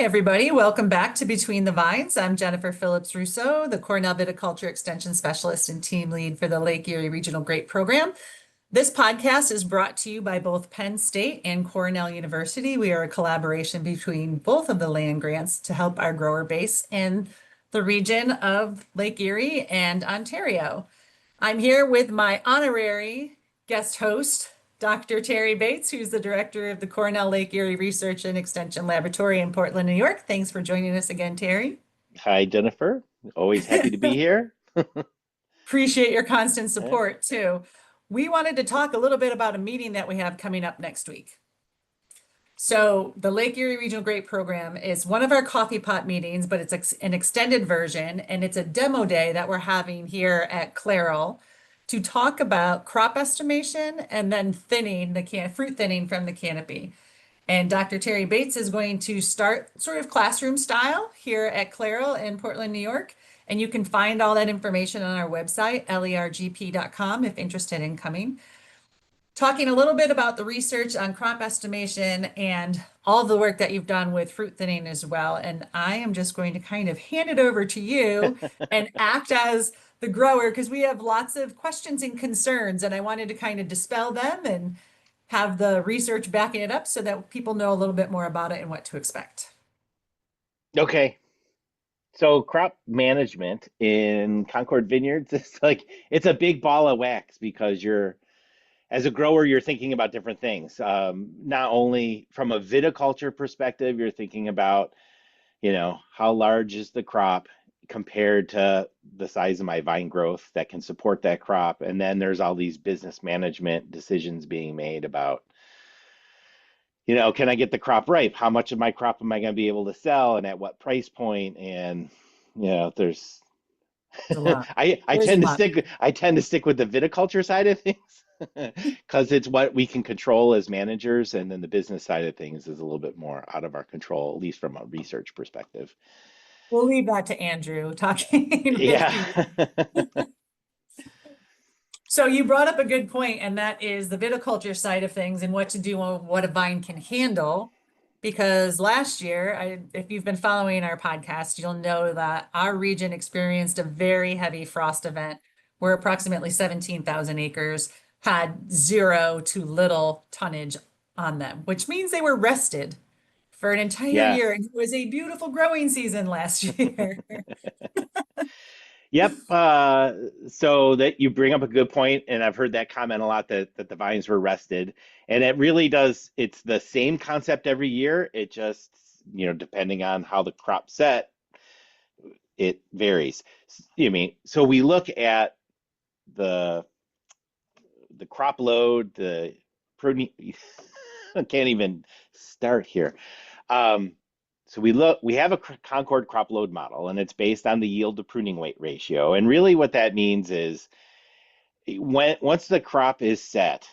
Everybody. Welcome back to Between the Vines. I'm Jennifer Phillips Russo, the Cornell Viticulture Extension Specialist and Team Lead for the Lake Erie Regional Grape Program. This podcast is brought to you by both Penn State and Cornell University. We are a collaboration between both of the land grants to help our grower base in the region of Lake Erie and Ontario. I'm here with my honorary guest host, Dr. Terry Bates, who's the director of the Cornell Lake Erie Research and Extension Laboratory in Portland, New York. Thanks for joining us again, Terry. Hi, Jennifer. Always happy to be here. Appreciate your constant Yeah. support too. We wanted to talk a little bit about a meeting that we have coming up next week. So the Lake Erie Regional Grape Program is one of our coffee pot meetings, but it's an extended version, and it's a demo day that we're having here at Clairol to talk about crop estimation and then thinning fruit thinning from the canopy. And Dr. Terry Bates is going to start sort of classroom style here at Clairol in Portland, New York. And you can find all that information on our website, lergp.com, if interested in coming. Talking a little bit about the research on crop estimation and all the work that you've done with fruit thinning as well. And I am just going to kind of hand it over to you and act as the grower because we have lots of questions and concerns, and I wanted to kind of dispel them and have the research backing it up so that people know a little bit more about it and what to expect. Okay. So crop management in Concord vineyards, it's a big ball of wax because as a grower, you're thinking about different things. Not only from a viticulture perspective, you're thinking about, how large is the crop compared to the size of my vine growth that can support that crop. And then there's all these business management decisions being made about, can I get the crop ripe? How much of my crop am I going to be able to sell and at what price point? And, there's There's a lot. I There's a tend to lot. stick with the viticulture side of things because it's what we can control as managers, and then the business side of things is a little bit more out of our control, at least from a research perspective. We'll leave that to Andrew talking with Yeah. you. So you brought up a good point, and that is the viticulture side of things and what to do and what a vine can handle. Because last year, if you've been following our podcast, you'll know that our region experienced a very heavy frost event where approximately 17,000 acres had zero to little tonnage on them, which means they were rested for an entire Yes. year. And it was a beautiful growing season last year. Yep. So that you bring up a good point, and I've heard that comment a lot that the vines were rested, and it really does. It's the same concept every year. It just, depending on how the crop set, it varies. So we look at the the crop load, the pruning. I can't even start here. Um, so we have a Concord crop load model, and it's based on the yield to pruning weight ratio. And really, what that means is once the crop is set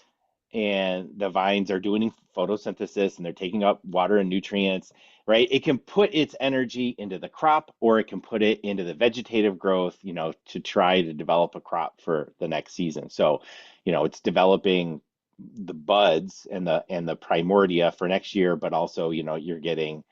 and the vines are doing photosynthesis and they're taking up water and nutrients, right? It can put its energy into the crop, or it can put it into the vegetative growth, to try to develop a crop for the next season. So, it's developing the buds and the primordia for next year, but also, you're getting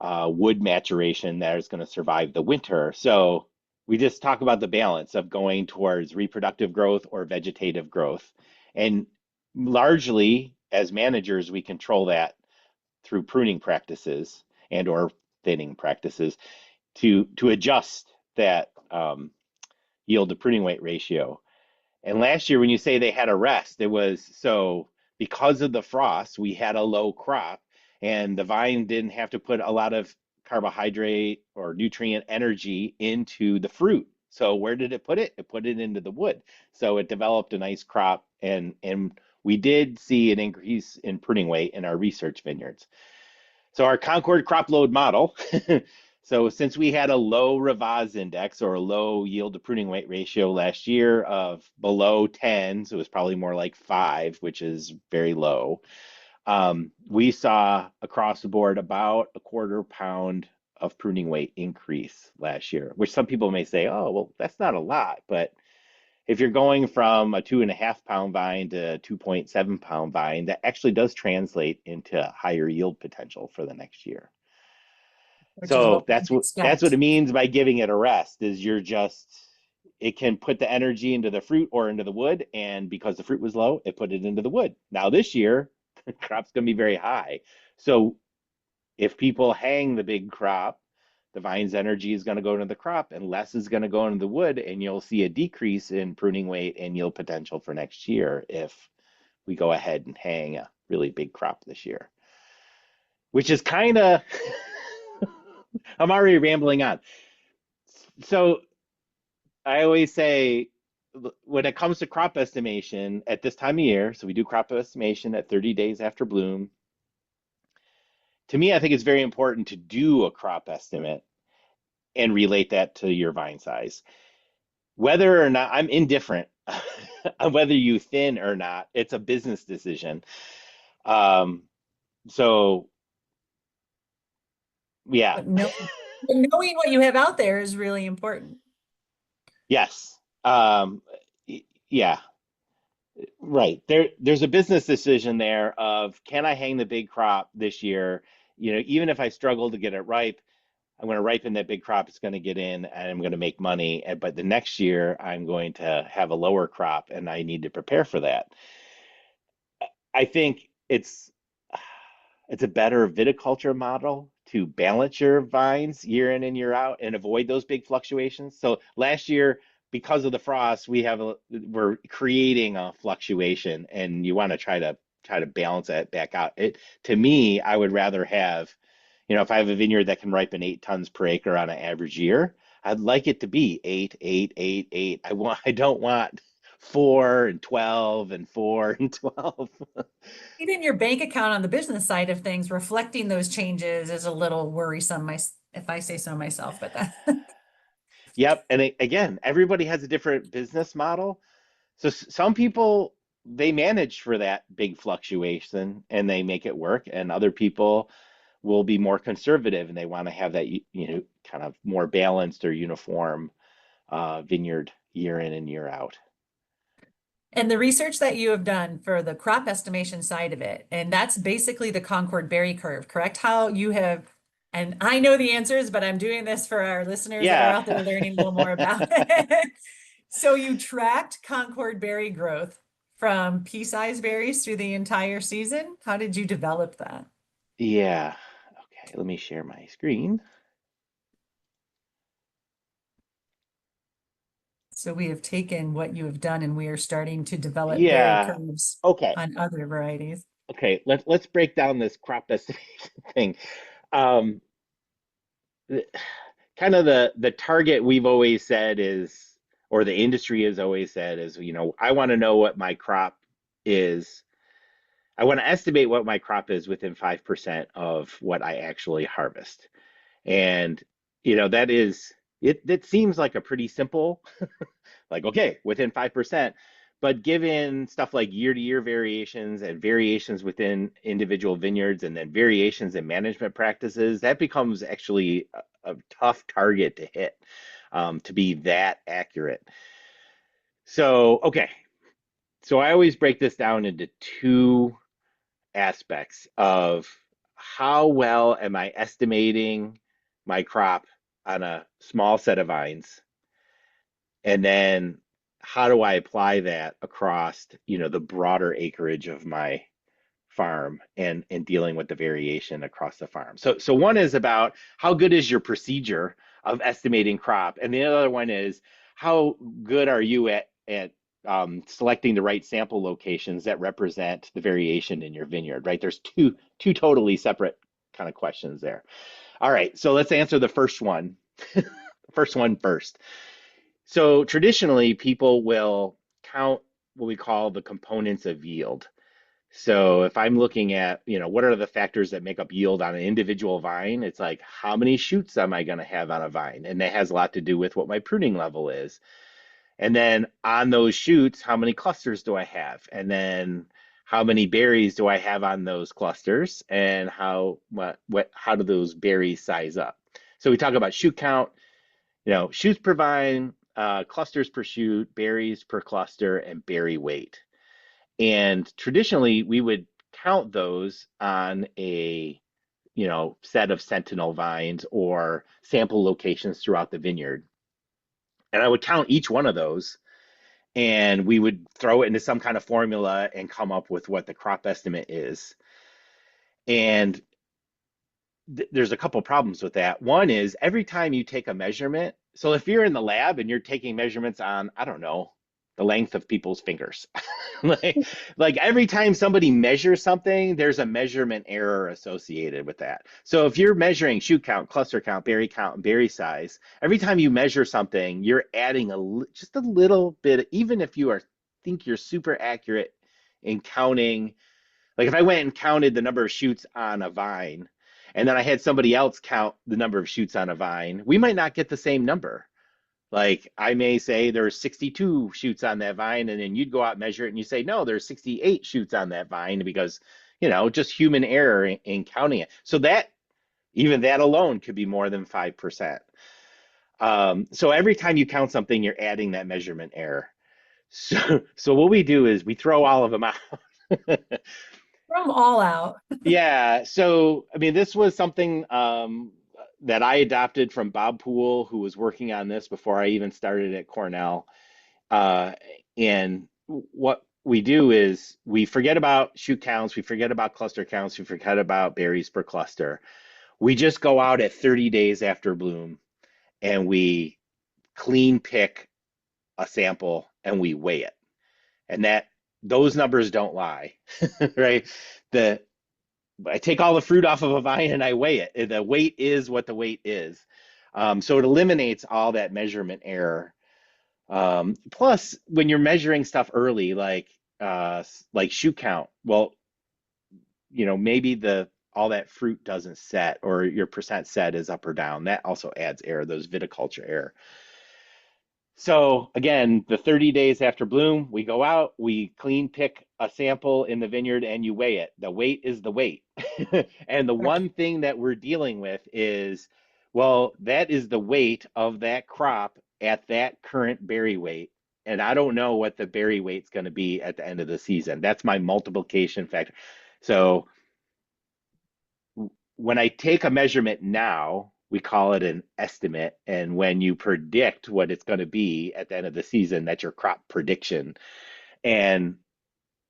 wood maturation that is going to survive the winter. So we just talk about the balance of going towards reproductive growth or vegetative growth. And largely, as managers, we control that through pruning practices and or thinning practices to adjust that yield to pruning weight ratio. And last year, when you say they had a rest, it was so because of the frost, we had a low crop, and the vine didn't have to put a lot of carbohydrate or nutrient energy into the fruit. So where did it put it? It put it into the wood. So it developed a nice crop, and we did see an increase in pruning weight in our research vineyards. So our Concord crop load model. So since we had a low Rivaz index or a low yield to pruning weight ratio last year of below 10, so it was probably more like 5, which is very low. We saw across the board about a quarter pound of pruning weight increase last year, which some people may say, oh, well, that's not a lot. But if you're going from a 2.5 pound vine to a 2.7 pound vine, that actually does translate into higher yield potential for the next year. which is So what we that's what expect. it means by giving it a rest, is it can put the energy into the fruit or into the wood, and because the fruit was low, it put it into the wood. Now this year, the crop's going to be very high. So if people hang the big crop, the vine's energy is going to go into the crop and less is going to go into the wood, and you'll see a decrease in pruning weight and yield potential for next year if we go ahead and hang a really big crop this year, which is kind of, I'm already rambling on. So I always say, when it comes to crop estimation at this time of year, so we do crop estimation at 30 days after bloom. To me, I think it's very important to do a crop estimate and relate that to your vine size. Whether or not, I'm indifferent on whether you thin or not, it's a business decision. Um, so yeah, But knowing what you have out there is really important. yes, yeah, right. There's a business decision there of, can I hang the big crop this year? Even if I struggle to get it ripe, I'm going to ripen that big crop. It's going to get in, and I'm going to make money. But the next year, I'm going to have a lower crop, and I need to prepare for that. I think it's a better viticulture model to balance your vines year in and year out and avoid those big fluctuations. So last year, because of the frost, we're creating a fluctuation, and you want to try to balance that back out. To me, I would rather have, if I have a vineyard that can ripen 8 tons per acre on an average year, I'd like it to be 8, 8, 8, 8. I don't want 4 and 12 and 4 and 12. Even your bank account on the business side of things, reflecting those changes is a little worrisome, if I say so myself, but that. Yep. And again, everybody has a different business model. So some people, they manage for that big fluctuation and they make it work, and other people will be more conservative and they want to have that, kind of more balanced or uniform vineyard year in and year out. And the research that you have done for the crop estimation side of it, and that's basically the Concord berry curve, correct? How you have, and I know the answers, but I'm doing this for our listeners that are Yeah. out there learning a little more about it. So you tracked Concord berry growth from pea-sized berries through the entire season. How did you develop that? Yeah. Okay, let me share my screen. So we have taken what you have done and we are starting to develop berry Yeah. curves Okay. on other varieties. Okay. Let's break down this crop estimation thing. Um, Kind of the target we've always said is, or the industry has always said is, I want to know what my crop is. I want to estimate what my crop is within 5% of what I actually harvest. And, that is, it seems like a pretty simple, like, okay, within 5%. But given stuff like year to year variations and variations within individual vineyards and then variations in management practices, that becomes actually a tough target to hit, to be that accurate. So, okay. So I always break this down into two aspects of, how well am I estimating my crop on a small set of vines, and then how do I apply that across, the broader acreage of my farm, and dealing with the variation across the farm. So one is about how good is your procedure of estimating crop, and the other one is, how good are you at selecting the right sample locations that represent the variation in your vineyard, right? There's two totally separate kind of questions there. All right, so let's answer the first one. First one first. So traditionally, people will count what we call the components of yield. So if I'm looking at, what are the factors that make up yield on an individual vine, it's like, how many shoots am I going to have on a vine? And that has a lot to do with what my pruning level is. And then on those shoots, how many clusters do I have? And then how many berries do I have on those clusters? And how do those berries size up? So we talk about shoot count, shoots per vine, clusters per shoot, berries per cluster, and berry weight. And traditionally, we would count those on a set of sentinel vines or sample locations throughout the vineyard. And I would count each one of those, and we would throw it into some kind of formula and come up with what the crop estimate is. And there's a couple problems with that. One is every time you take a measurement, so if you're in the lab and you're taking measurements on, I don't know, the length of people's fingers, like, like every time somebody measures something, there's a measurement error associated with that. So if you're measuring shoot count, cluster count, and berry size, every time you measure something, you're adding just a little bit, even if you think you're super accurate in counting. Like if I went and counted the number of shoots on a vine, and then I had somebody else count the number of shoots on a vine, we might not get the same number. Like I may say there's 62 shoots on that vine, and then you'd go out and measure it and you say, no, there's 68 shoots on that vine because, just human error in counting it. So even that alone could be more than 5%. So every time you count something, you're adding that measurement error. So what we do is we throw all of them out. Throw them all out. Yeah, so I mean, this was something that I adopted from Bob Poole, who was working on this before I even started at Cornell. Uh, and what we do is we forget about shoot counts, we forget about cluster counts, we forget about berries per cluster. We just go out at 30 days after bloom and we clean pick a sample and we weigh it. And those numbers don't lie, right? The I take all the fruit off of a vine and I weigh it. The weight is what the weight is. So it eliminates all that measurement error. Plus, when you're measuring stuff early, like shoot count, well, maybe all that fruit doesn't set or your percent set is up or down. That also adds error, those viticulture error. So again, the 30 days after bloom, we go out, we clean pick a sample in the vineyard and you weigh it. The weight is the weight. And the one thing that we're dealing with is, well, that is the weight of that crop at that current berry weight. And I don't know what the berry weight's going to be at the end of the season. That's my multiplication factor. So when I take a measurement now, we call it an estimate. And when you predict what it's going to be at the end of the season, that's your crop prediction. And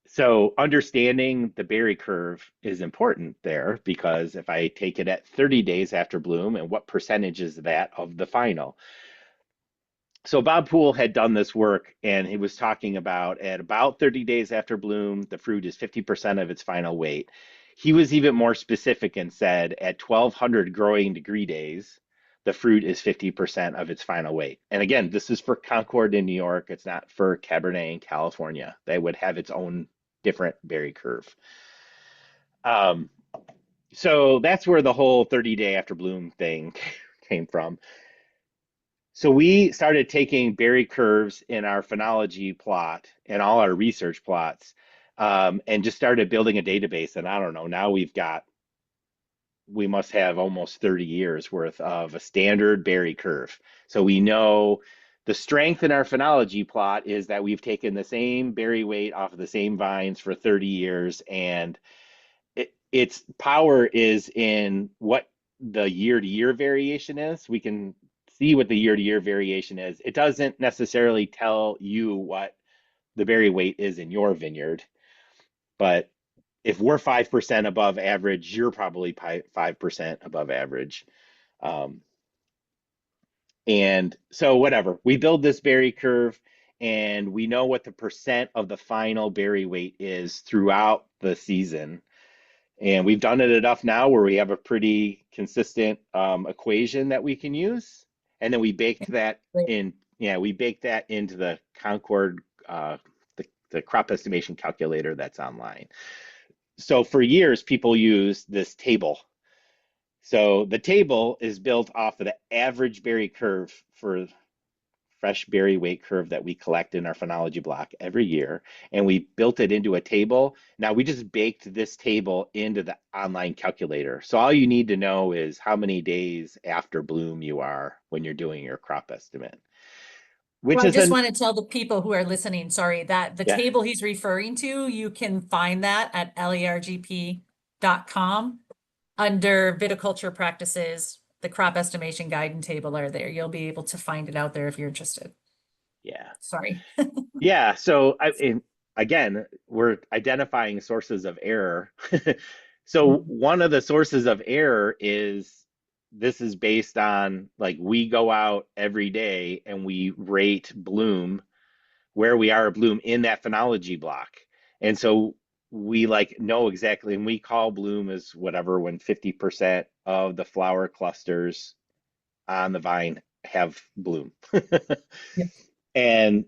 so understanding the berry curve is important there because if I take it at 30 days after bloom and what percentage is that of the final? So Bob Poole had done this work and he was talking about at about 30 days after bloom, the fruit is 50% of its final weight. He was even more specific and said at 1200 growing degree days, the fruit is 50% of its final weight. And again, this is for Concord in New York. It's not for Cabernet in California. They would have its own different berry curve. Um, so that's where the whole 30-day after bloom thing came from. So we started taking berry curves in our phenology plot and all our research plots, and just started building a database. And I don't know, now we must have almost 30 years worth of a standard berry curve. So we know the strength in our phenology plot is that we've taken the same berry weight off of the same vines for 30 years, and its power is in what the year-to-year variation is. We can see what the year-to-year variation is. It doesn't necessarily tell you what the berry weight is in your vineyard, but if we're 5% above average, you're probably 5% above average. Um, and so whatever, we build this berry curve and we know what the percent of the final berry weight is throughout the season. And we've done it enough now where we have a pretty consistent equation that we can use. And then we baked that in, yeah, we baked that into the Concord, the crop estimation calculator that's online. So for years, people use this table. So the table is built off of the average berry curve for fresh berry weight curve that we collect in our phenology block every year, and we built it into a table. Now we just baked this table into the online calculator. So all you need to know is how many days after bloom you are when you're doing your crop estimate. Which Well, I is just want to tell the people who are listening, sorry, that the yeah, table he's referring to, you can find that at lergp.com. Under viticulture practices, the crop estimation guide and table are there. You'll be able to find it out there if you're interested. Yeah. Sorry. Yeah. So again, we're identifying sources of error. So Mhm. one of the sources of error is this is based on like we go out every day and we rate bloom where we are at bloom in that phenology block. And so we like know exactly, and we call bloom as whatever when 50% of the flower clusters on the vine have bloom. Yep. And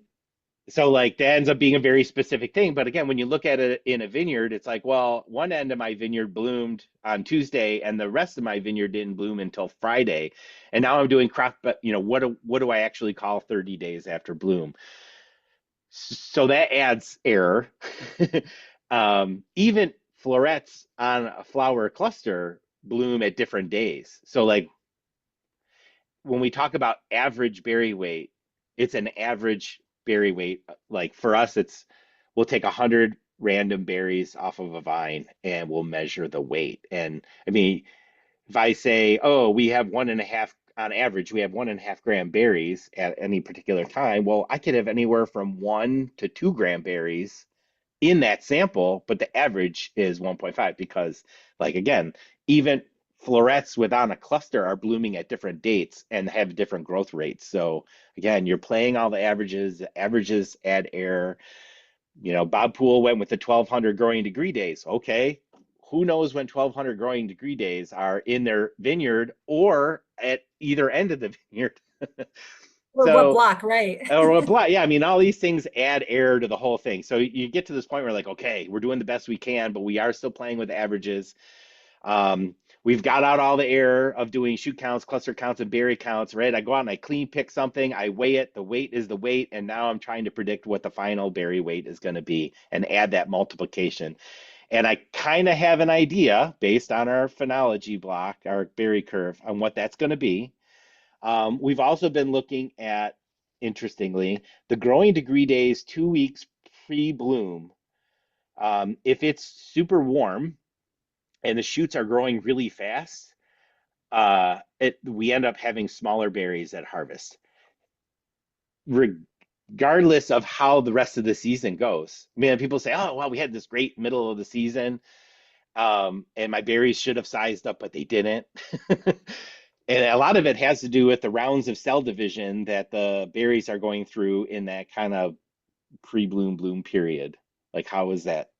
so like that ends up being a very specific thing. But again, when you look at it in a vineyard, it's like, well, one end of my vineyard bloomed on Tuesday and the rest of my vineyard didn't bloom until Friday. And now I'm doing crop, but what do I actually call 30 days after bloom? So that adds error. Even florets on a flower cluster bloom at different days. So like when we talk about average berry weight, it's an average berry weight. Like for us, it's we'll take 100 random berries off of a vine and we'll measure the weight. And I mean, if I say, oh, we have 1.5 on average, we have 1.5 gram berries at any particular time. Well, I could have anywhere from 1 to 2 gram berries in that sample, but the average is 1.5 because, like, again, even florets within a cluster are blooming at different dates and have different growth rates. So, again, you're playing all the averages add error. Bob Poole went with the 1200 growing degree days. Okay, who knows when 1200 growing degree days are in their vineyard or at either end of the vineyard. Or what So, block, right? or what? Yeah, I mean, all these things add air to the whole thing. So you get to this point where like, okay, we're doing the best we can, but we are still playing with averages. We've got out all the error of doing shoot counts, cluster counts, and berry counts, right? I go out and I clean pick something, I weigh it, the weight is the weight, and now I'm trying to predict what the final berry weight is going to be and add that multiplication. And I kind of have an idea based on our phenology block, our berry curve, on what that's going to be. We've also been looking at, interestingly, the growing degree days 2 weeks pre-bloom. If it's super warm and the shoots are growing really fast, we end up having smaller berries at harvest, regardless of how the rest of the season goes. I mean, people say, "Oh, well, we had this great middle of the season, and my berries should have sized up, but they didn't." And a lot of it has to do with the rounds of cell division that the berries are going through in that kind of pre-bloom bloom period. Like how is that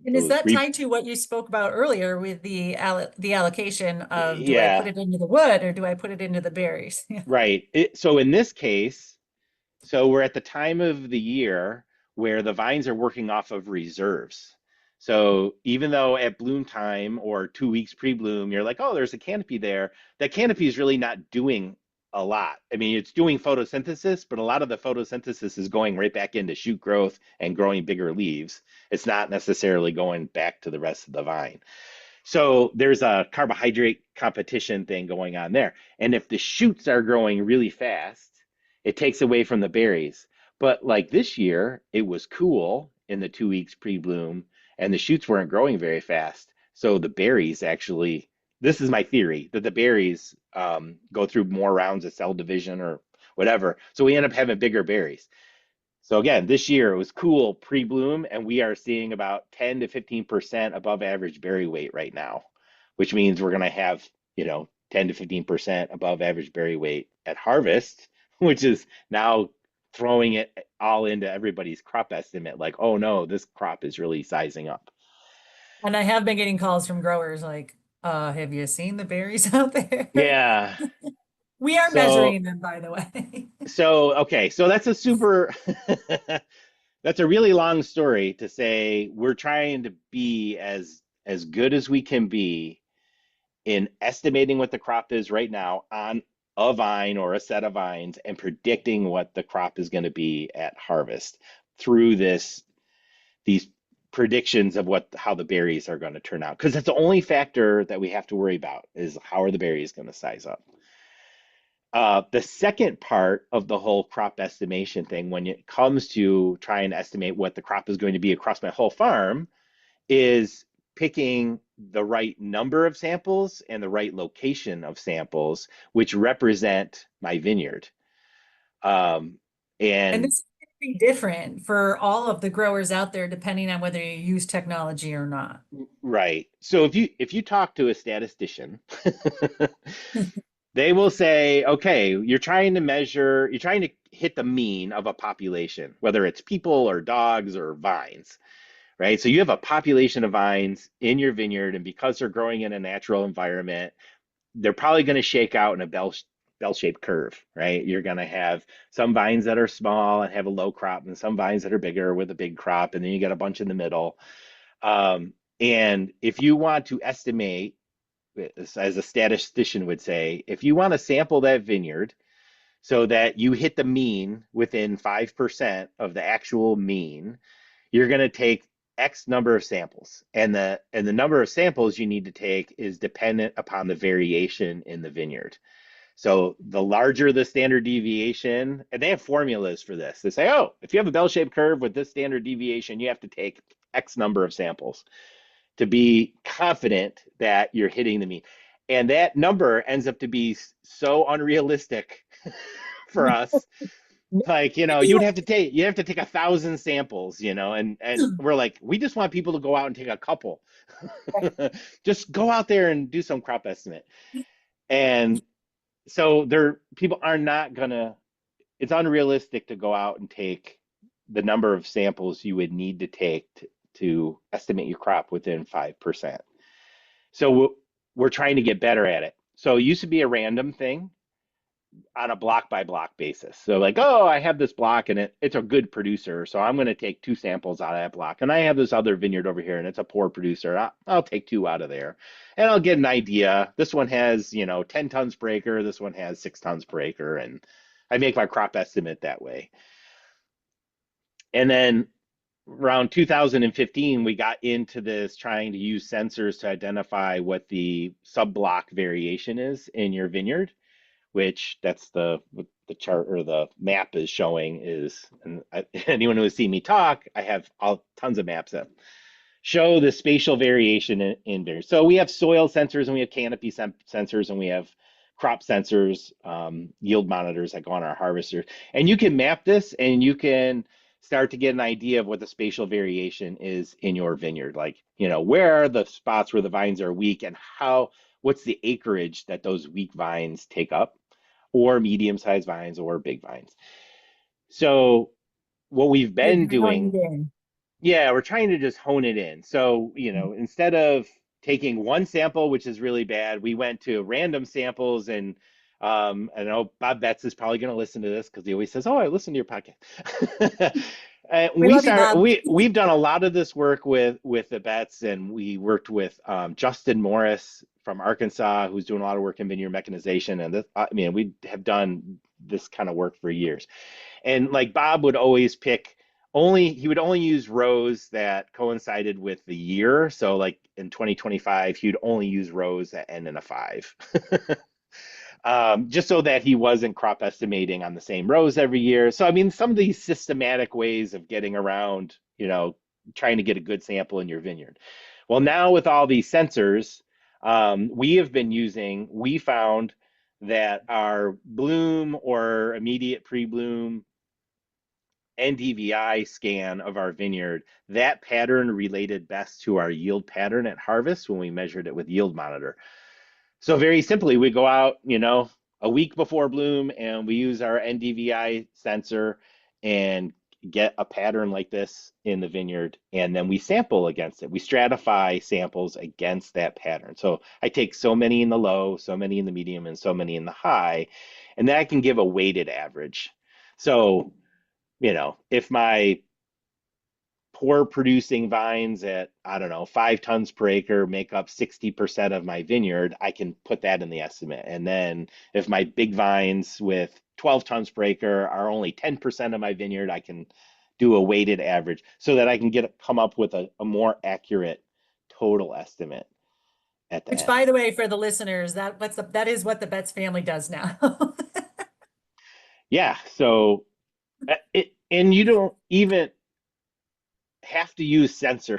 And is those that tied to what you spoke about earlier with the allocation of do I put yeah, it into the wood or do I put it into the berries? right. So in this case, so we're at the time of the year where the vines are working off of reserves. So even though at bloom time or 2 weeks pre-bloom, you're like, oh, there's a canopy there, that canopy is really not doing a lot. I mean, it's doing photosynthesis, but a lot of the photosynthesis is going right back into shoot growth and growing bigger leaves. It's not necessarily going back to the rest of the vine. So there's a carbohydrate competition thing going on there. And if the shoots are growing really fast, it takes away from the berries. But like this year, it was cool in the 2 weeks pre-bloom, and the shoots weren't growing very fast. So the berries actually, this is my theory, that the berries go through more rounds of cell division or whatever. So we end up having bigger berries. So again, this year it was cool pre-bloom, and we are seeing about 10 to 15% above average berry weight right now, which means we're going to have, 10 to 15% above average berry weight at harvest, which is now throwing it all into everybody's crop estimate. Like, oh no, this crop is really sizing up. And I have been getting calls from growers like, have you seen the berries out there? Yeah. We are So, measuring them, by the way. okay. So that's a super, that's a really long story to say we're trying to be as good as we can be in estimating what the crop is right now on a vine or a set of vines and predicting what the crop is going to be at harvest through these predictions of how the berries are going to turn out because that's the only factor that we have to worry about is how are the berries going to size up. The second part of the whole crop estimation thing, when it comes to trying to estimate what the crop is going to be across my whole farm, is picking the right number of samples and the right location of samples, which represent my vineyard. Um, And and this is going to be different for all of the growers out there, depending on whether you use technology or not. right. So if you talk to a statistician, they will say, okay, you're trying to hit the mean of a population, whether it's people or dogs or vines, right? So you have a population of vines in your vineyard, and because they're growing in a natural environment, they're probably going to shake out in a bell-shaped curve, right? You're going to have some vines that are small and have a low crop, and some vines that are bigger with a big crop, and then you got a bunch in the middle. And if you want to estimate, as a statistician would say, if you want to sample that vineyard so that you hit the mean within 5% of the actual mean, you're going to take X number of samples. And the number of samples you need to take is dependent upon the variation in the vineyard. So the larger the standard deviation, and they have formulas for this. They say, oh, if you have a bell-shaped curve with this standard deviation, you have to take X number of samples to be confident that you're hitting the mean. And that number ends up to be so unrealistic for us. Like, you have to take 1,000 samples, and we're like, we just want people to go out and take a couple. Just go out there and do some crop estimate. And so people are not gonna, it's unrealistic to go out and take the number of samples you would need to take to estimate your crop within 5%. So we're trying to get better at it. So it used to be a random thing on a block by block basis. So like, oh, I have this block and it's a good producer, so I'm going to take 2 samples out of that block. And I have this other vineyard over here and it's a poor producer. I'll take 2 out of there, and I'll get an idea. This one has 10 tons per acre. This one has 6 tons per acre, and I make my crop estimate that way. And then around 2015, we got into this trying to use sensors to identify what the sub-block variation is in your vineyard, which that's what the chart or the map is showing is, and anyone who has seen me talk, I have tons of maps that show the spatial variation in there. So we have soil sensors and we have canopy sensors and we have crop sensors, yield monitors that go on our harvesters. And you can map this and you can start to get an idea of what the spatial variation is in your vineyard. Like, where are the spots where the vines are weak and what's the acreage that those weak vines take up, or medium-sized vines or big vines. So what we've been doing, yeah, we're trying to just hone it in. So, instead of taking one sample, which is really bad, we went to random samples. And I know Bob Betts is probably going to listen to this because he always says, "Oh, I listen to your podcast." We love you, Bob. We've done a lot of this work with the Betts, and we worked with Justin Morris from Arkansas, who's doing a lot of work in vineyard mechanization. And we have done this kind of work for years. And like Bob would always he would only use rows that coincided with the year. So like in 2025, he'd only use rows that end in a 5. Just so that he wasn't crop estimating on the same rows every year. So, some of these systematic ways of getting around, trying to get a good sample in your vineyard. Well, now with all these sensors, we found that our bloom or immediate pre-bloom NDVI scan of our vineyard, that pattern related best to our yield pattern at harvest when we measured it with yield monitor. So very simply, we go out, a week before bloom, and we use our NDVI sensor and get a pattern like this in the vineyard, and then we sample against it. We stratify samples against that pattern. So I take so many in the low, so many in the medium, and so many in the high, and then I can give a weighted average. So, if my poor producing vines at, I don't know, 5 tons per acre make up 60% of my vineyard, I can put that in the estimate. And then if my big vines with 12 tons per acre are only 10% of my vineyard, I can do a weighted average so that I can come up with a more accurate total estimate at the Which, end. by the way, for the listeners, that is what the Betts family does now. Yeah. So and you don't even have to use sensor.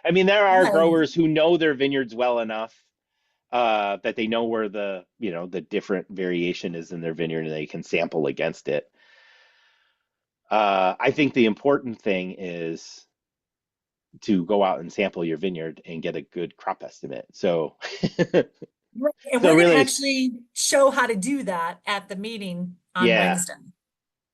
I mean, there are Yeah. growers who know their vineyards well enough that they know where the different variation is in their vineyard and they can sample against it. I think the important thing is to go out and sample your vineyard and get a good crop estimate. So, Right. And so we're going to really, actually show how to do that at the meeting on yeah, Wednesday.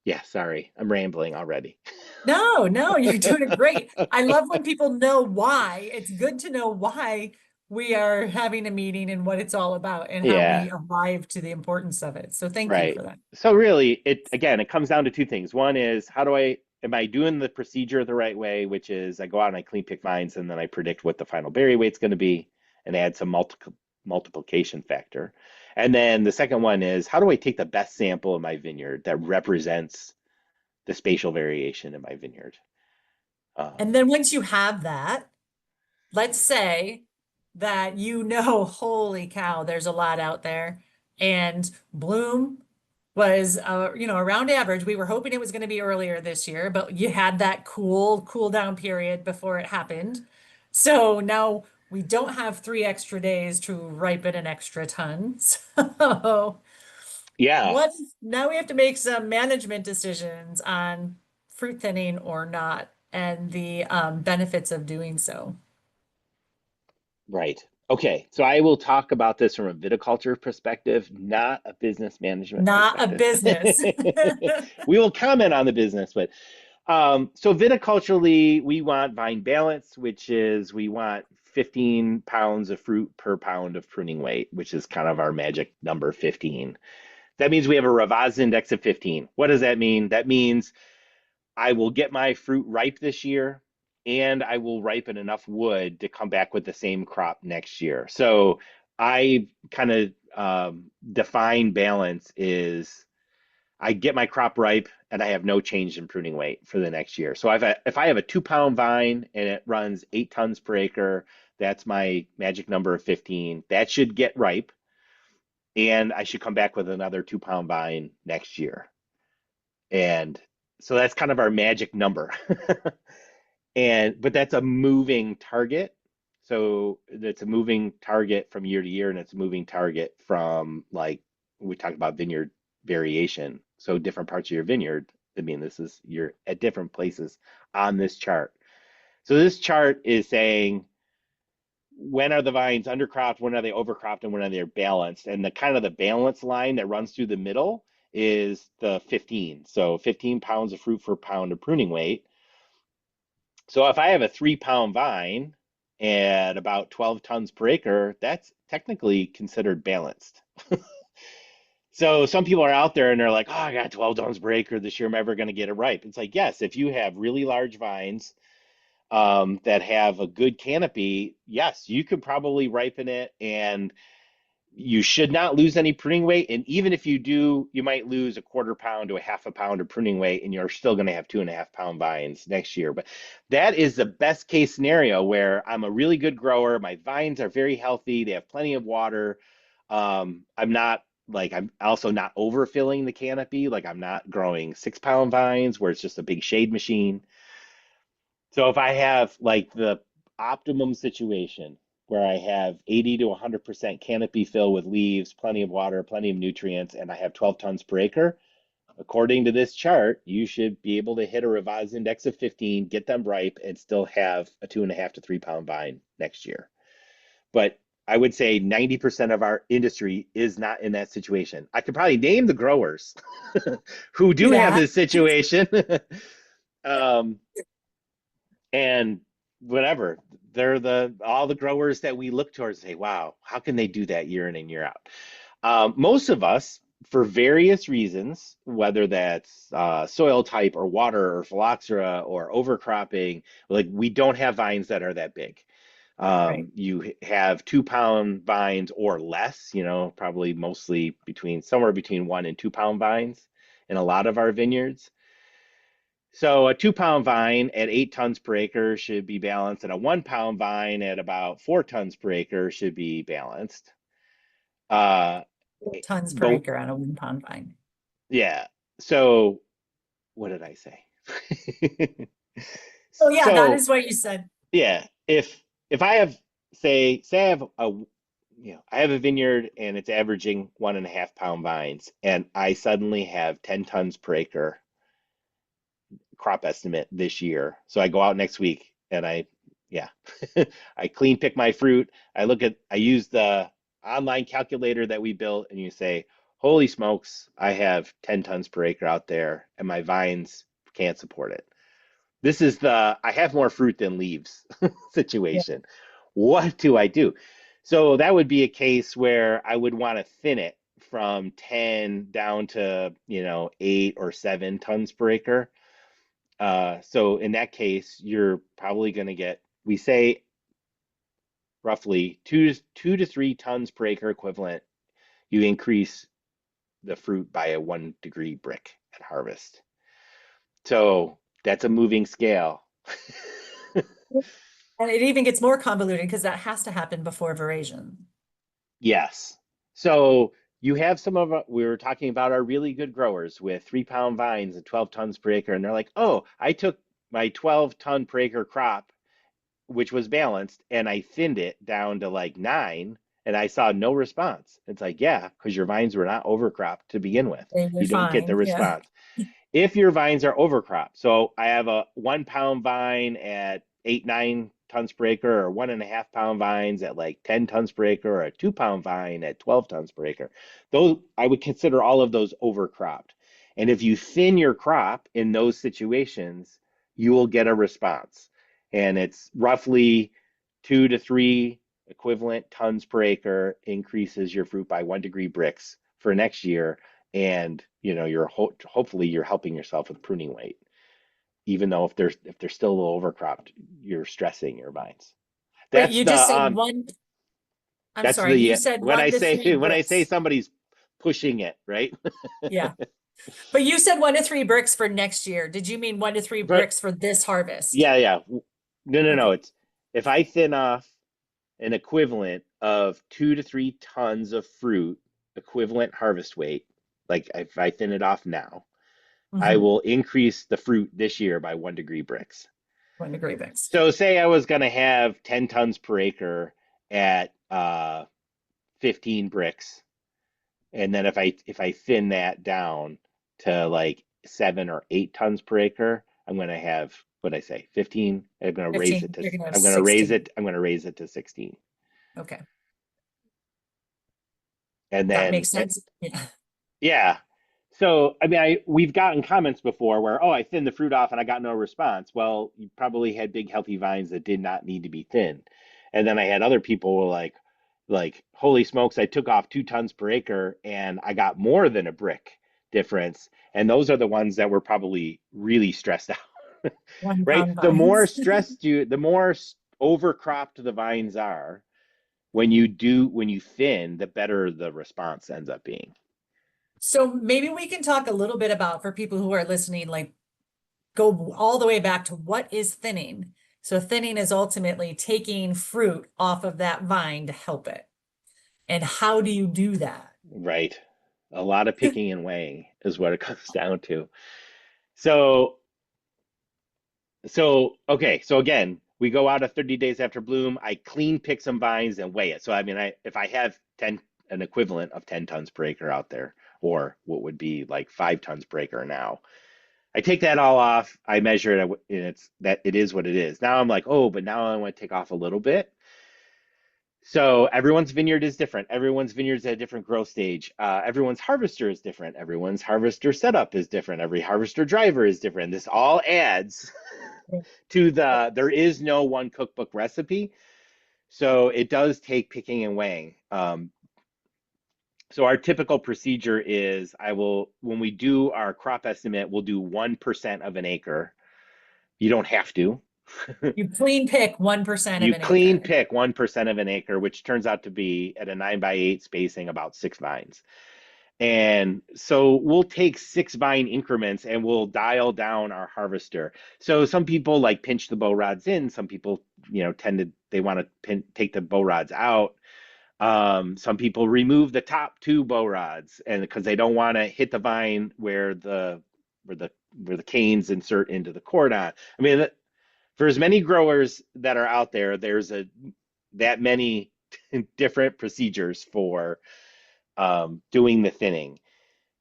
yeah. Sorry, I'm rambling already. No, no, you're doing great. I love when people know why. It's good to know why we are having a meeting and what it's all about and how Yeah. we arrive to the importance of it. So thank you Right. for that. So really, it comes down to two things. One is am I doing the procedure the right way, which is I go out and I clean pick vines and then I predict what the final berry weight's going to be and add some multiplication factor. And then the second one is how do I take the best sample of my vineyard that represents the spatial variation in my vineyard? And Um, then once you have that, let's say that holy cow, there's a lot out there. And bloom was, around average. We were hoping it was going to be earlier this year, but you had that cool down period before it happened. So now we don't have 3 extra days to ripen an extra ton. So yeah, what now we have to make some management decisions on fruit thinning or not, and the benefits of doing so. right. Okay, so I will talk about this from a viticulture perspective, not a business management Not a perspective. business. We will comment on the business, but so viticulturally, we want vine balance, which is we want 15 pounds of fruit per pound of pruning weight, which is kind of our magic number 15. That means we have a Ravaz index of 15. What does that mean? That means I will get my fruit ripe this year and I will ripen enough wood to come back with the same crop next year. So I kind of define balance is I get my crop ripe and I have no change in pruning weight for the next year. So if I have a 2 pound vine and it runs 8 tons per acre, that's my magic number of 15. That should get ripe and I should come back with another 2 pound vine next year. And so that's kind of our magic number. But that's a moving target. So it's a moving target from year to year, and it's a moving target from like we talk about vineyard variation. So different parts of your vineyard. I mean, you're at different places on this chart. So this chart is saying when are the vines undercropped, when are they overcropped, and when are they balanced? And the kind of the balance line that runs through the middle is the 15. So 15 pounds of fruit per pound of pruning weight. So if I have a 3 pound vine at about 12 tons per acre, that's technically considered balanced. So some people are out there and they're like, oh, I got 12 tons per acre this year. I'm ever going to get it ripe. It's like, yes, if you have really large vines that have a good canopy, yes, you could probably ripen it and you should not lose any pruning weight. And even if you do, you might lose a quarter pound to a half a pound of pruning weight, and you're still going to have 2.5 pound vines next year. But that is the best case scenario where I'm a really good grower. My vines are very healthy. They have plenty of water. I'm also not overfilling the canopy. Like I'm not growing 6 pound vines where it's just a big shade machine. So if I have like the optimum situation where I have 80 to 100% canopy fill with leaves, plenty of water, plenty of nutrients, and I have 12 tons per acre, according to this chart, you should be able to hit a revised index of 15, get them ripe, and still have a 2.5 to 3 pound vine next year. But I would say 90% of our industry is not in that situation. I could probably name the growers who Do do have that. this situation. um, and whatever they're all the growers that we look towards and say wow, how can they do that year in and year out? Most of us, for various reasons, whether that's soil type or water or phylloxera or overcropping, like we don't have vines that are that big. Right. You have 2 pound vines or less, probably mostly somewhere between 1 and 2 pound vines in a lot of our vineyards. So a 2 pound vine at 8 tons per acre should be balanced, and a 1 pound vine at about 4 tons per acre should be balanced. Uh, Tons per but acre on a 1 pound vine. yeah, so what did I say? Oh yeah, that So is what you said. yeah, if I have say I have a I have a vineyard and it's averaging 1.5 pound vines, and I suddenly have 10 tons per acre crop estimate this year. So I go out next week and yeah, I clean pick my fruit. I use the online calculator that we built, and you say, holy smokes, I have 10 tons per acre out there, and my vines can't support it. This is the I have more fruit than leaves Yeah. situation. What do I do? So that would be a case where I would want to thin it from 10 down to, 8 or 7 tons per acre. So in that case, you're probably going to get, we say roughly 2 to 3 tons per acre equivalent. You increase the fruit by a 1 degree brick at harvest. So that's a moving scale. And it even gets more convoluted because that has to happen before veraison. Yes. So you have we were talking about our really good growers with 3 pound vines and 12 tons per acre. And they're like, oh, I took my 12-ton per acre crop, which was balanced, and I thinned it down to like 9, and I saw no response. It's like, yeah, because your vines were not overcropped to begin with. They were You don't get the fine. Yeah. response. If your vines are overcropped, so I have a 1 pound vine at 8, 9 tons per acre, or 1.5 pound vines at like 10 tons per acre, or a 2 pound vine at 12 tons per acre, those I would consider all of those overcropped. And if you thin your crop in those situations, you will get a response. And it's roughly 2 to 3 equivalent tons per acre increases your fruit by 1 degree bricks for next year, and you're hopefully you're helping yourself with pruning weight, even though if they're still a little overcropped, you're stressing your vines. But That's you the just said one, I'm that's sorry, you the said when one I to say three when I say bricks. somebody's pushing it, right? Yeah. But you said 1 to 3 bricks for next year. Did you mean 1 to 3 But bricks for this harvest? yeah. No. Okay. It's if I thin off an equivalent of 2 to 3 tons of fruit, equivalent harvest weight, like if I thin it off now, I Hmm. will increase the fruit this year by 1 degree bricks. 1 degree bricks. So say I was going to have 10 tons per acre at 15 bricks, and then if I thin that down to like 7 or 8 tons per acre, I'm going to have what I say 15. 15, you're gonna have I'm going to raise 16. it. I'm going to raise it to 16, Okay. and That then makes sense. Yeah. yeah. So, I mean, we've gotten comments before where, oh, I thinned the fruit off and I got no response. Well, you probably had big, healthy vines that did not need to be thinned. And then I had other people were holy smokes, I took off 2 tons per acre and I got more than a brick difference. And those are the ones that were probably really stressed out, One right? pound The more vines. stressed the more overcropped the vines are, when you thin, the better the response ends up being. So maybe we can talk a little bit about, for people who are listening, like go all the way back to what is thinning. So thinning is ultimately taking fruit off of that vine to help it. And how do you do that? Right. A lot of picking and weighing is what it comes down to. So, okay. So again, we go out at 30 days after bloom. I clean pick some vines and weigh it. So I mean, if I have an equivalent of 10 tons per acre out there, or what would be like 5 tons per acre now, I take that all off. I measure it, and it is what it is. Now I'm like, oh, but now I want to take off a little bit. So everyone's vineyard is different. Everyone's vineyard is at a different growth stage. Everyone's harvester is different. Everyone's harvester setup is different. Every harvester driver is different. This all adds to there is no one cookbook recipe. So it does take picking and weighing. So our typical procedure is when we do our crop estimate, we'll do 1% of an acre. You don't have to. You clean pick 1% of You an clean acre. pick 1% of an acre, which turns out to be at a 9 by 8 spacing about 6 vines. And so we'll take 6 vine increments and we'll dial down our harvester. So some people like pinch the bow rods in. Some people, they want to take the bow rods out. Some people remove the top 2 bow rods, and because they don't want to hit the vine where the canes insert into the cordon. I mean, For as many growers that are out there, there's a that many different procedures for doing the thinning.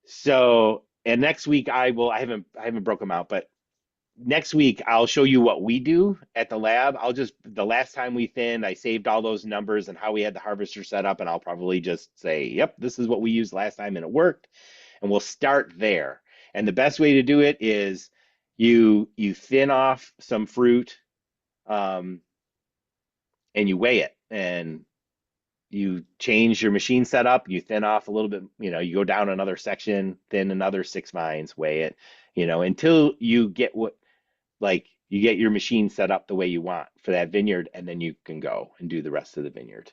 So, and next week I haven't broken them out, but next week I'll show you what we do at the lab. The last time we thinned, I saved all those numbers and how we had the harvester set up, and I'll probably just say, yep, this is what we used last time and it worked. And we'll start there. And the best way to do it is you thin off some fruit, um, and you weigh it, and you change your machine setup, you thin off a little bit, you go down another section, thin another 6 vines, weigh it, until you get you get your machine set up the way you want for that vineyard, and then you can go and do the rest of the vineyard.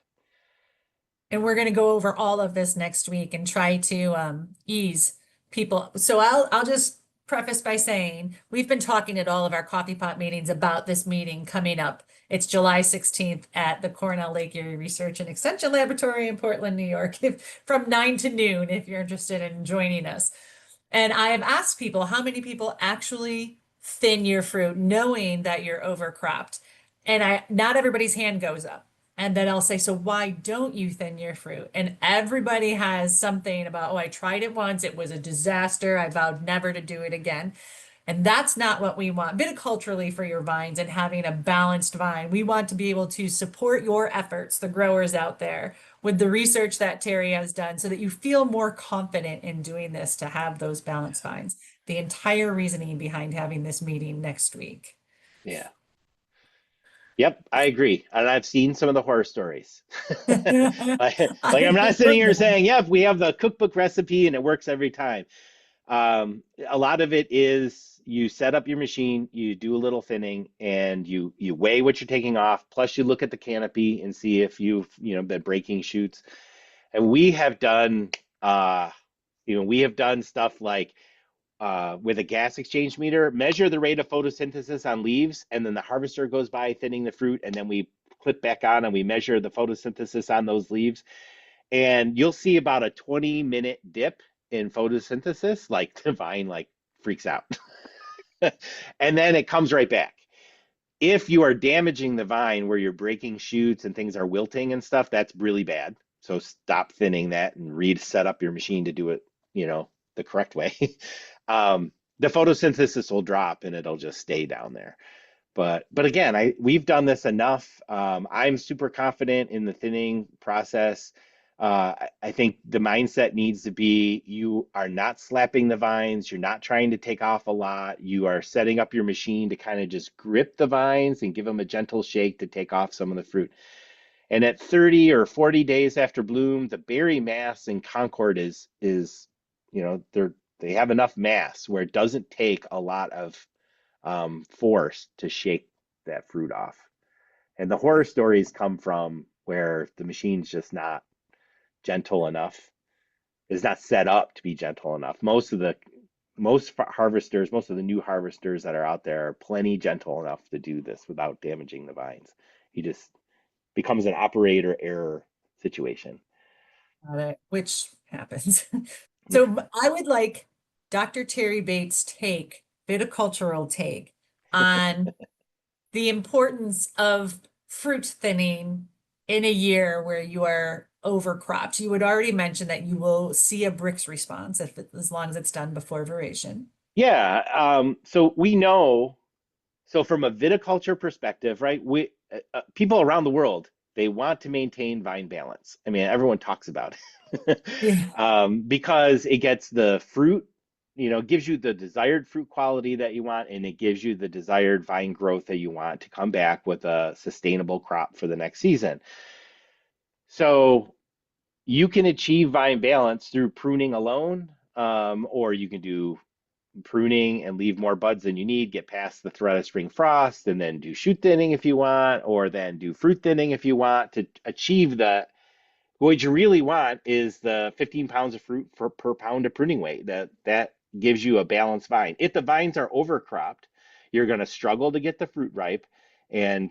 And we're going to go over all of this next week and try to ease people. So I'll just preface by saying we've been talking at all of our coffee pot meetings about this meeting coming up. It's July 16th at the Cornell Lake Erie Research and Extension Laboratory in Portland, New York, from 9 to noon if you're interested in joining us. And I have asked people how many people actually thin your fruit knowing that you're overcropped. And not everybody's hand goes up. And then I'll say, so why don't you thin your fruit? And everybody has something about, oh, I tried it once. It was a disaster. I vowed never to do it again. And that's not what we want viticulturally for your vines and having a balanced vine. We want to be able to support your efforts, the growers out there, with the research that Terry has done so that you feel more confident in doing this to have those balanced vines. The entire reasoning behind having this meeting next week. Yeah. Yep, I agree. And I've seen some of the horror stories. Like I'm not I've sitting heard here them. saying, yep, we have the cookbook recipe and it works every time. A lot of it is you set up your machine, you do a little thinning, and you weigh what you're taking off. Plus, you look at the canopy and see if you've been breaking shoots. And we have done stuff like with a gas exchange meter, measure the rate of photosynthesis on leaves, and then the harvester goes by thinning the fruit, and then we clip back on and we measure the photosynthesis on those leaves, and you'll see about a 20-minute dip in photosynthesis, like the vine like freaks out. And then it comes right back. If you are damaging the vine where you're breaking shoots and things are wilting and stuff, that's really bad. So stop thinning that and reset up your machine to do it, the correct way. The photosynthesis will drop and it'll just stay down there. But again, we've done this enough. I'm super confident in the thinning process. I think the mindset needs to be you are not slapping the vines, you're not trying to take off a lot. You are setting up your machine to kind of just grip the vines and give them a gentle shake to take off some of the fruit. And at 30 or 40 days after bloom, the berry mass in Concord they have enough mass where it doesn't take a lot of force to shake that fruit off. And the horror stories come from where the machine's just not gentle enough, is not set up to be gentle enough. Most of the new harvesters that are out there are plenty gentle enough to do this without damaging the vines. He just becomes an operator error situation. Which happens. Yeah. So I would like Dr. Terry Bates' viticultural take on the importance of fruit thinning in a year where you are overcropped. You had already mentioned that you will see a Brix response as long as it's done before vibration. Yeah. So from a viticulture perspective, right? People around the world, they want to maintain vine balance. I mean, everyone talks about it. Yeah. Because it gets the fruit, gives you the desired fruit quality that you want, and it gives you the desired vine growth that you want to come back with a sustainable crop for the next season. So you can achieve vine balance through pruning alone, or you can do pruning and leave more buds than you need, get past the threat of spring frost, and then do shoot thinning if you want, or then do fruit thinning if you want to achieve the. What you really want is the 15 pounds of fruit per pound of pruning weight. That gives you a balanced vine. If the vines are overcropped, you're going to struggle to get the fruit ripe. And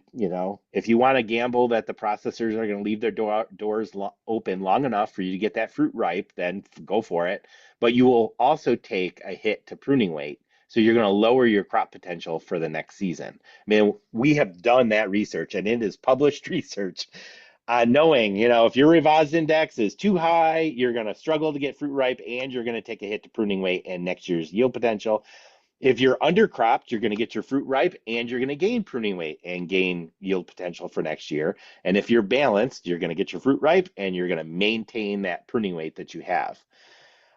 if you want to gamble that the processors are going to leave their doors open long enough for you to get that fruit ripe, then go for it. But you will also take a hit to pruning weight So you're going to lower your crop potential for the next season. I mean, we have done that research and it is published research knowing, if your revised index is too high, you're going to struggle to get fruit ripe and you're going to take a hit to pruning weight and next year's yield potential. If you're undercropped, you're going to get your fruit ripe and you're going to gain pruning weight and gain yield potential for next year. And if you're balanced, you're going to get your fruit ripe and you're going to maintain that pruning weight that you have.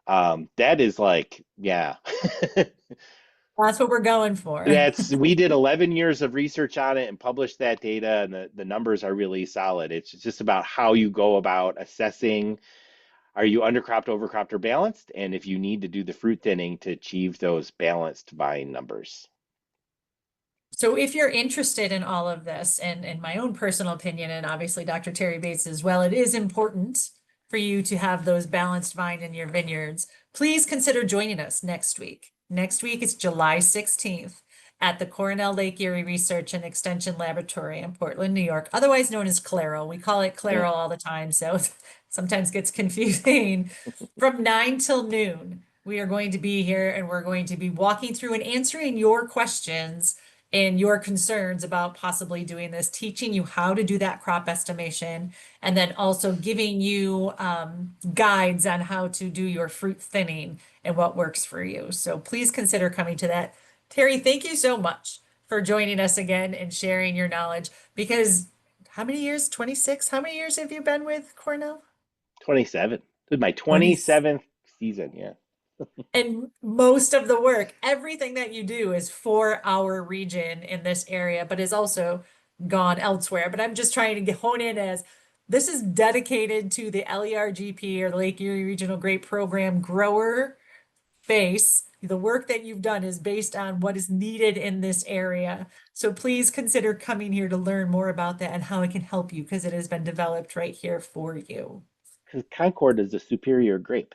That is like, yeah. That's what we're going for. We did 11 years of research on it and published that data, and the numbers are really solid. It's just about how you go about assessing, are you undercropped, overcropped, or balanced? And if you need to do the fruit thinning to achieve those balanced vine numbers. So if you're interested in all of this, and in my own personal opinion, and obviously Dr. Terry Bates as well, it is important for you to have those balanced vine in your vineyards. Please consider joining us next week. Next week is July 16th at the Cornell Lake Erie Research and Extension Laboratory in Portland, New York, otherwise known as Claro. We call it Claro all the time, so sometimes gets confusing. From 9 till noon, we are going to be here and we're going to be walking through and answering your questions and your concerns about possibly doing this, teaching you how to do that crop estimation, and then also giving you guides on how to do your fruit thinning and what works for you. So please consider coming to that. Terry, thank you so much for joining us again and sharing your knowledge, because how many years? 26? How many years have you been with Cornell? 27. This is my 20. 27th season. Yeah. And most of the work, everything that you do is for our region in this area, but is also gone elsewhere. But I'm just trying to hone in as this is dedicated to the LERGP, or the Lake Erie Regional Grape Program grower base. The work that you've done is based on what is needed in this area. So please consider coming here to learn more about that and how it can help you, because it has been developed right here for you. Because Concord is a superior grape.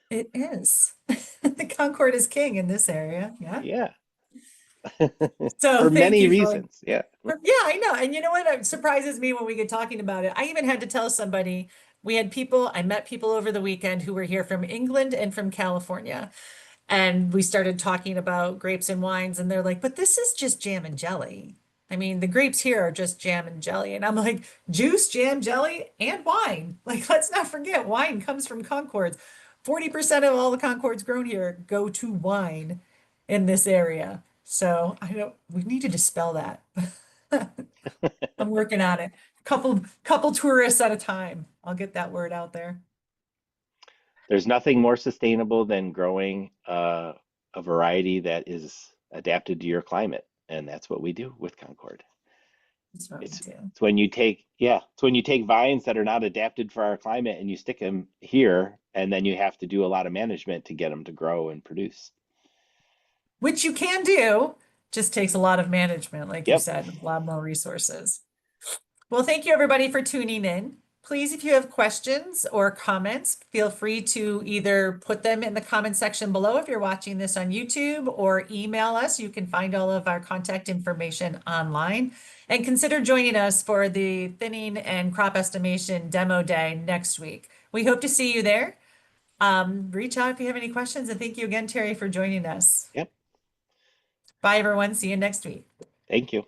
It is. The Concord is king in this area. Yeah. Yeah. So For thank many you for, reasons. Yeah. yeah, I know. And you know what? It surprises me when we get talking about it. I even had to tell somebody, I met people over the weekend who were here from England and from California. And we started talking about grapes and wines, and they're like, but this is just jam and jelly. I mean, the grapes here are just jam and jelly. And I'm like, juice, jam, jelly, and wine. Like, let's not forget, wine comes from Concords. 40% of all the Concords grown here go to wine in this area. So we need to dispel that. I'm working on it. Couple tourists at a time. I'll get that word out there. There's nothing more sustainable than growing a variety that is adapted to your climate. And that's what we do with Concord. That's what we do. It's when you take, it's when you take vines that are not adapted for our climate and you stick them here, and then you have to do a lot of management to get them to grow and produce. Which you can do, just takes a lot of management, like you Yep. said, a lot more resources. Well, thank you everybody for tuning in. Please, if you have questions or comments, feel free to either put them in the comment section below if you're watching this on YouTube, or email us. You can find all of our contact information online. And consider joining us for the thinning and crop estimation demo day next week. We hope to see you there. Reach out if you have any questions, and thank you again, Terry, for joining us. Yep. Bye, everyone. See you next week. Thank you.